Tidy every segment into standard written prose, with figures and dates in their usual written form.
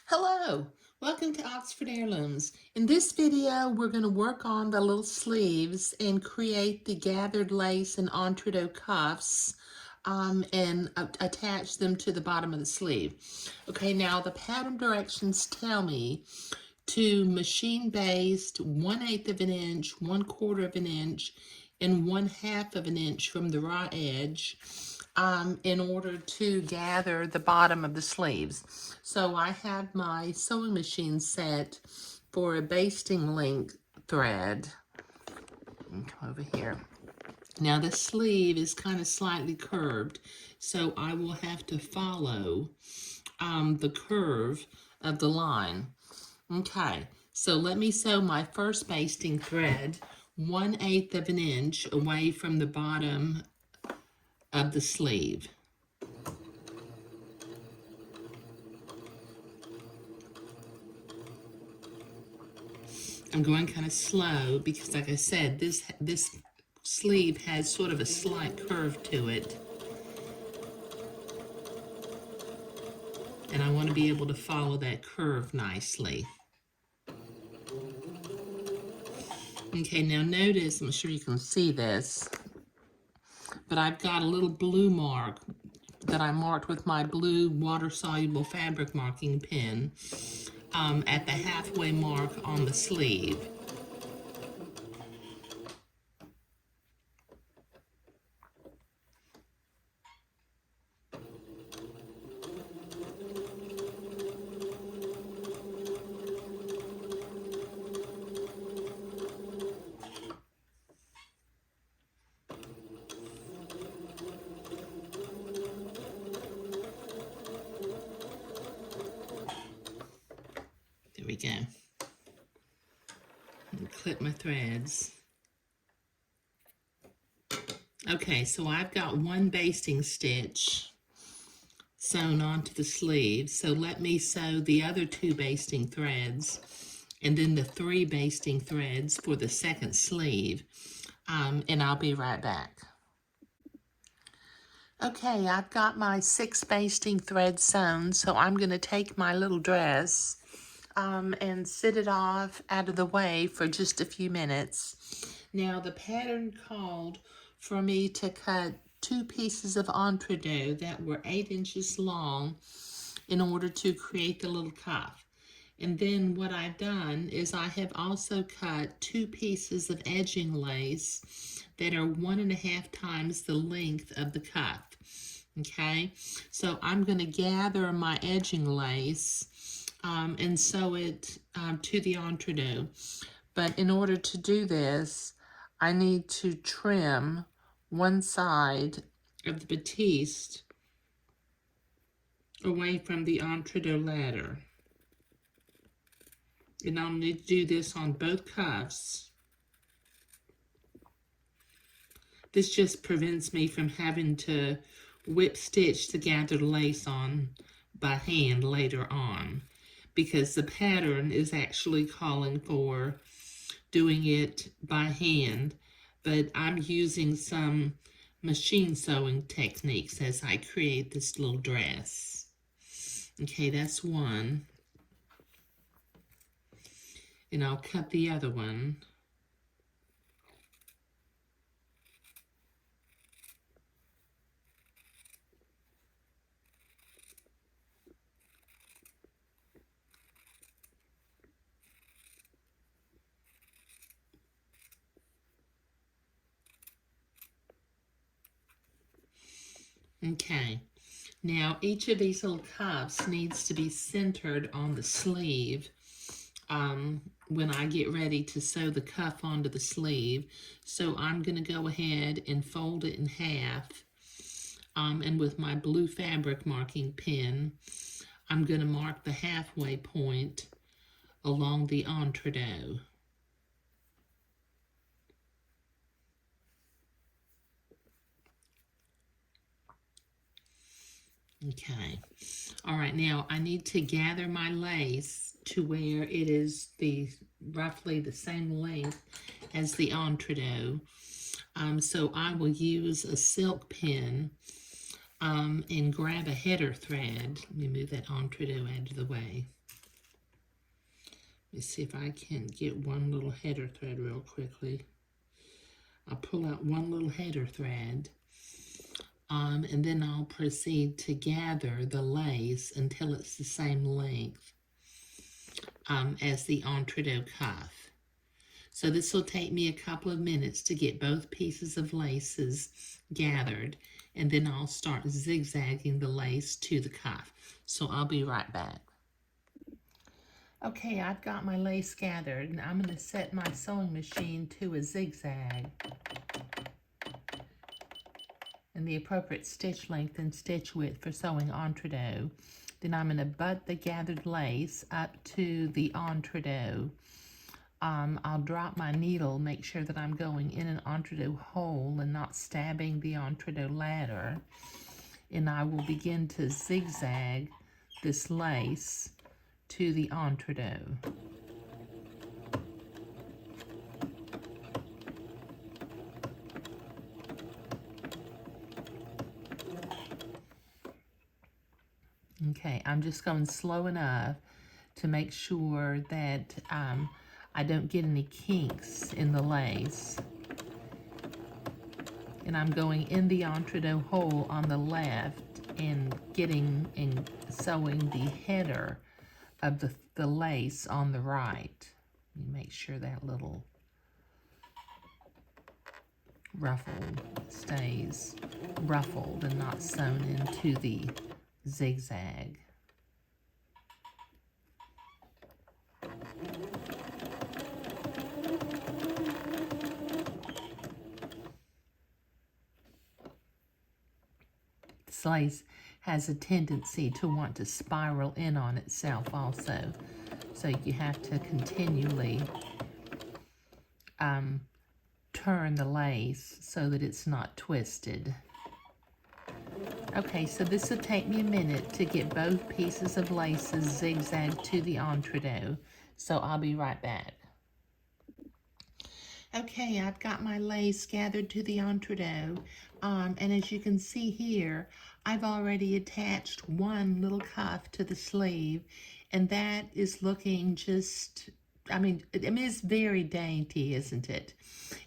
Hello, welcome to Oxford Heirlooms. In this video, we're going to work on the little sleeves and create the gathered lace and entreateau cuffs and attach them to the bottom of the sleeve. Okay, now the pattern directions tell me to machine baste 1/8 of an inch, 1/4 of an inch, and 1/2 of an inch from the raw edge in order to gather the bottom of the sleeves. So I have my sewing machine set for a basting length thread. Come over here. Now the sleeve is kind of slightly curved, so I will have to follow the curve of the line. Okay, so let me sew my first basting thread 1/8 of an inch away from the bottom of the sleeve. I'm going kind of slow because, like I said, this sleeve has sort of a slight curve to it. And I want to be able to follow that curve nicely. Okay, now notice, I'm sure you can see this, but I've got a little blue mark that I marked with my blue water-soluble fabric marking pen at the halfway mark on the sleeve. There we go. And clip my threads. Okay, so I've got one basting stitch sewn onto the sleeve. So let me sew the other 2 basting threads and then the 3 basting threads for the second sleeve. And I'll be right back. Okay, I've got my 6 basting threads sewn, so I'm going to take my little dress and sit it off out of the way for just a few minutes. Now the pattern called for me to cut 2 pieces of entreateau that were 8 inches long in order to create the little cuff. And then what I've done is I have also cut 2 pieces of edging lace that are 1.5 times the length of the cuff. Okay, so I'm going to gather my edging lace and sew it to the entreateau. But in order to do this, I need to trim one side of the batiste away from the entreateau ladder. And I'll need to do this on both cuffs. This just prevents me from having to whip stitch the gathered lace on by hand later on, because the pattern is actually calling for doing it by hand, but I'm using some machine sewing techniques as I create this little dress. Okay, that's one. And I'll cut the other one. Okay, now each of these little cuffs needs to be centered on the sleeve when I get ready to sew the cuff onto the sleeve. So I'm going to go ahead and fold it in half, and with my blue fabric marking pen, I'm going to mark the halfway point along the entreateau. Okay, all right, now I need to gather my lace to where it is roughly the same length as the entreateau. So I will use a silk pin and grab a header thread. Let me move that entreateau out of the way. Let me see if I can get one little header thread real quickly. I'll pull out one little header thread, and then I'll proceed to gather the lace until it's the same length as the entreateau cuff. So this will take me a couple of minutes to get both pieces of laces gathered, and then I'll start zigzagging the lace to the cuff. So I'll be right back. Okay, I've got my lace gathered, and I'm going to set my sewing machine to a zigzag and the appropriate stitch length and stitch width for sewing entreateau. Then I'm going to butt the gathered lace up to the entreateau. I'll drop my needle, make sure that I'm going in an entreateau hole and not stabbing the entreateau ladder. And I will begin to zigzag this lace to the entreateau. Okay, I'm just going slow enough to make sure that I don't get any kinks in the lace. And I'm going in the entreateau hole on the left and getting and sewing the header of the lace on the right. You make sure that little ruffle stays ruffled and not sewn into the zigzag. This lace has a tendency to want to spiral in on itself also. So you have to continually turn the lace so that it's not twisted. Okay, so this will take me a minute to get both pieces of laces zigzagged to the entreateau. So I'll be right back. Okay, I've got my lace gathered to the entreateau, and as you can see here, I've already attached one little cuff to the sleeve, and that is looking just, it's very dainty, isn't it?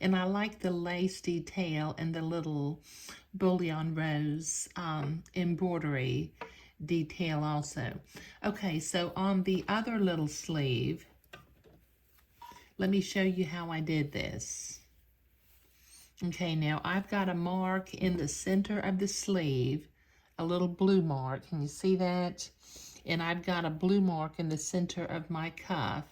And I like the lace detail and the little bullion rose embroidery detail also. Okay, so on the other little sleeve, let me show you how I did this. Okay, now I've got a mark in the center of the sleeve, a little blue mark. Can you see that? And I've got a blue mark in the center of my cuff.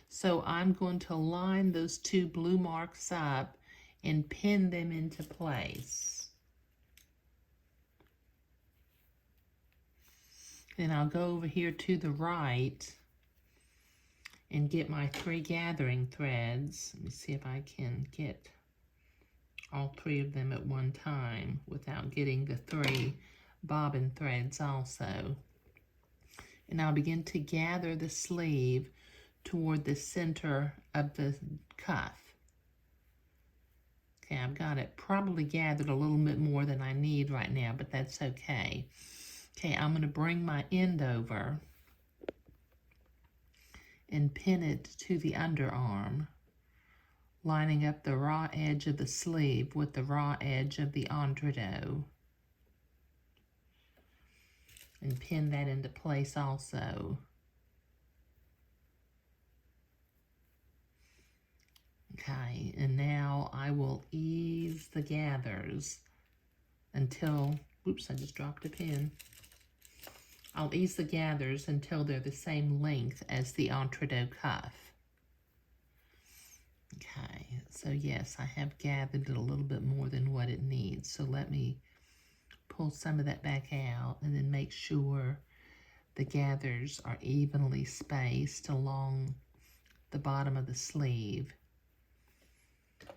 So I'm going to line those two blue marks up and pin them into place. Then I'll go over here to the right and get my 3 gathering threads. Let me see if I can get all 3 of them at one time without getting the 3 bobbin threads also. And I'll begin to gather the sleeve toward the center of the cuff. Okay, I've got it probably gathered a little bit more than I need right now, but that's okay. Okay, I'm going to bring my end over and pin it to the underarm, lining up the raw edge of the sleeve with the raw edge of the entreateau. And pin that into place also. Okay, and now I will ease the gathers until, oops, I just dropped a pin. I'll ease the gathers until they're the same length as the entreateau cuff. Okay, so yes, I have gathered it a little bit more than what it needs. So let me pull some of that back out and then make sure the gathers are evenly spaced along the bottom of the sleeve.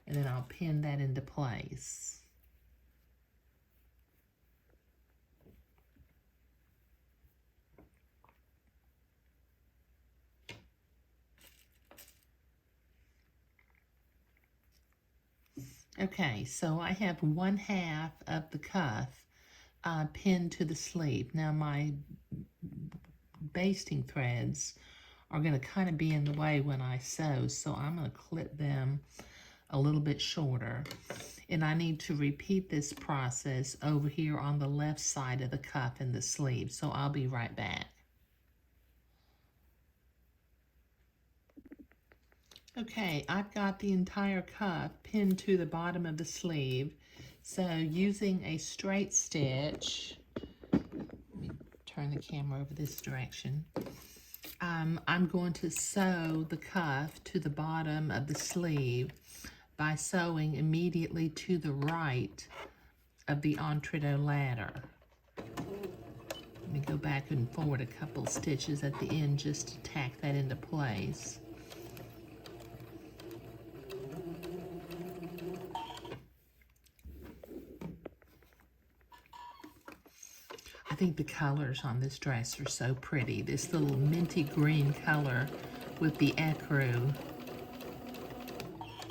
And then I'll pin that into place. Okay, so I have 1/2 of the cuff pinned to the sleeve. Now my basting threads are going to kind of be in the way when I sew, so I'm going to clip them a little bit shorter. And I need to repeat this process over here on the left side of the cuff and the sleeve, so I'll be right back. Okay, I've got the entire cuff pinned to the bottom of the sleeve, so using a straight stitch, let me turn the camera over this direction. I'm going to sew the cuff to the bottom of the sleeve by sewing immediately to the right of the entrecôte ladder. Let me go back and forward a couple stitches at the end just to tack that into place. I think the colors on this dress are so pretty. This little minty green color with the ecru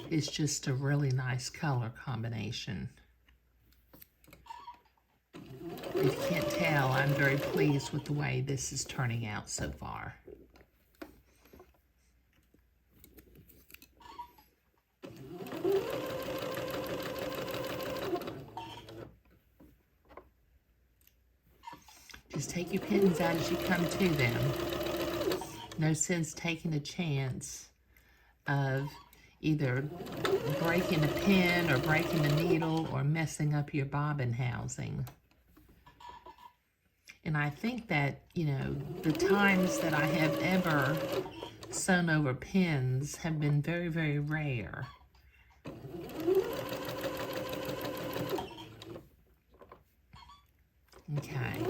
is just a really nice color combination. If you can't tell, I'm very pleased with the way this is turning out so far. Just take your pins out as you come to them. No sense taking a chance of either breaking a pin or breaking a needle or messing up your bobbin housing. And I think that, you know, the times that I have ever sewn over pins have been very, very rare. Okay.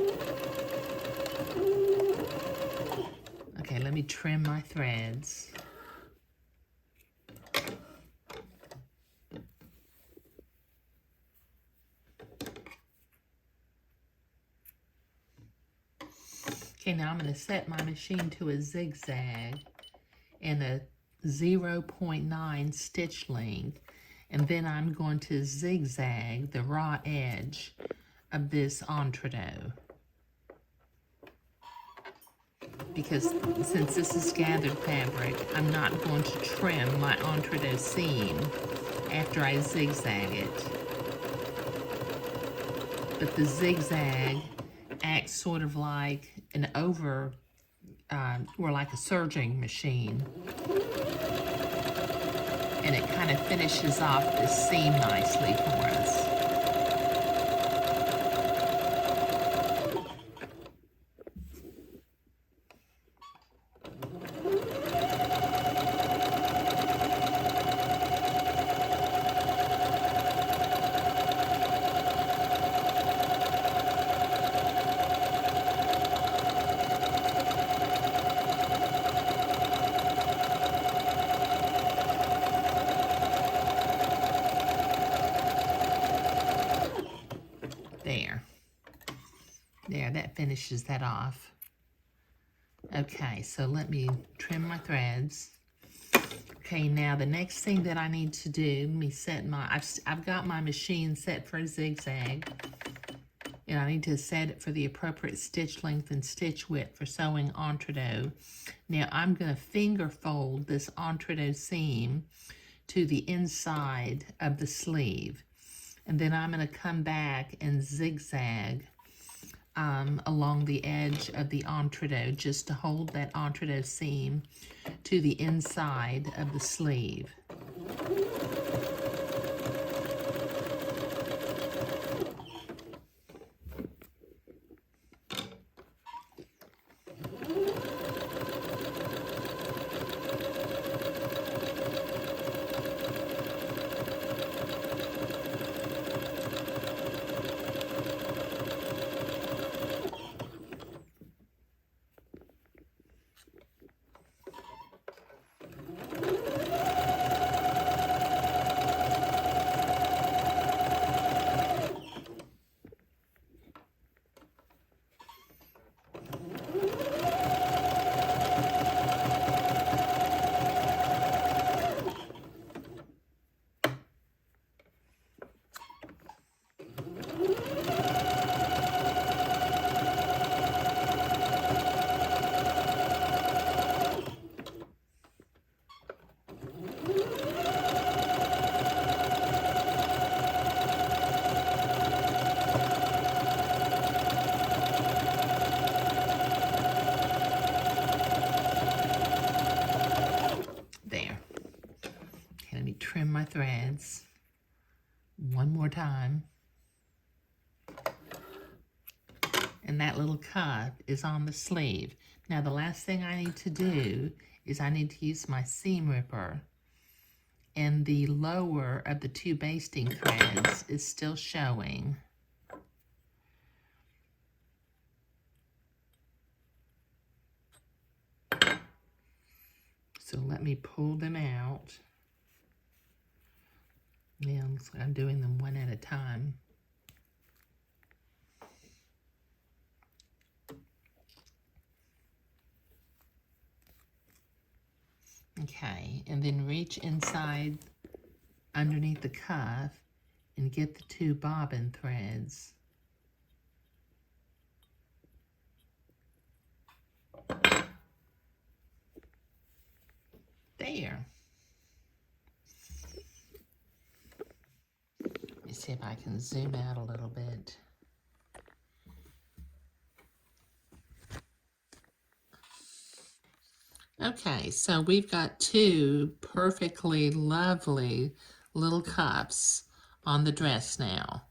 Okay, let me trim my threads. Okay, now I'm going to set my machine to a zigzag and a 0.9 stitch length, and then I'm going to zigzag the raw edge of this entrecôte. Because since this is gathered fabric, I'm not going to trim my entrecôte seam after I zigzag it. But the zigzag acts sort of like an or like a serging machine. And it kind of finishes off this seam nicely for us. There, that finishes that off. Okay, so let me trim my threads. Okay, now the next thing that I need to do, let me set my, I've got my machine set for a zigzag, and I need to set it for the appropriate stitch length and stitch width for sewing entrecôte. Now I'm going to finger fold this entrecôte seam to the inside of the sleeve, and then I'm going to come back and zigzag along the edge of the entrecôte just to hold that entrecôte seam to the inside of the sleeve. trim my threads one more time. And that little cuff is on the sleeve. Now the last thing I need to do is I need to use my seam ripper, and the lower of the two basting threads is still showing. So let me pull them out. Now I'm doing them one at a time. Okay, and then reach inside underneath the cuff and get the two bobbin threads. There. Let me see if I can zoom out a little bit. Okay, so we've got two perfectly lovely little cuffs on the dress now.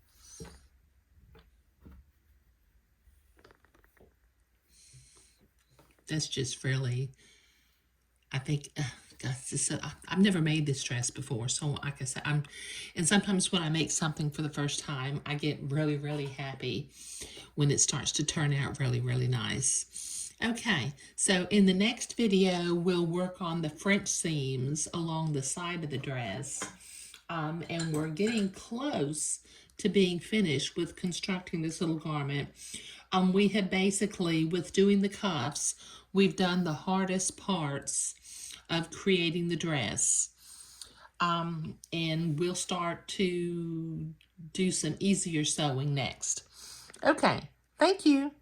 That's just really, I think, I've never made this dress before, so like I said, and sometimes when I make something for the first time, I get really, really happy when it starts to turn out really, really nice. Okay, so in the next video, we'll work on the French seams along the side of the dress, and we're getting close to being finished with constructing this little garment. We have basically, with doing the cuffs, we've done the hardest parts of creating the dress. And we'll start to do some easier sewing next. Okay, thank you.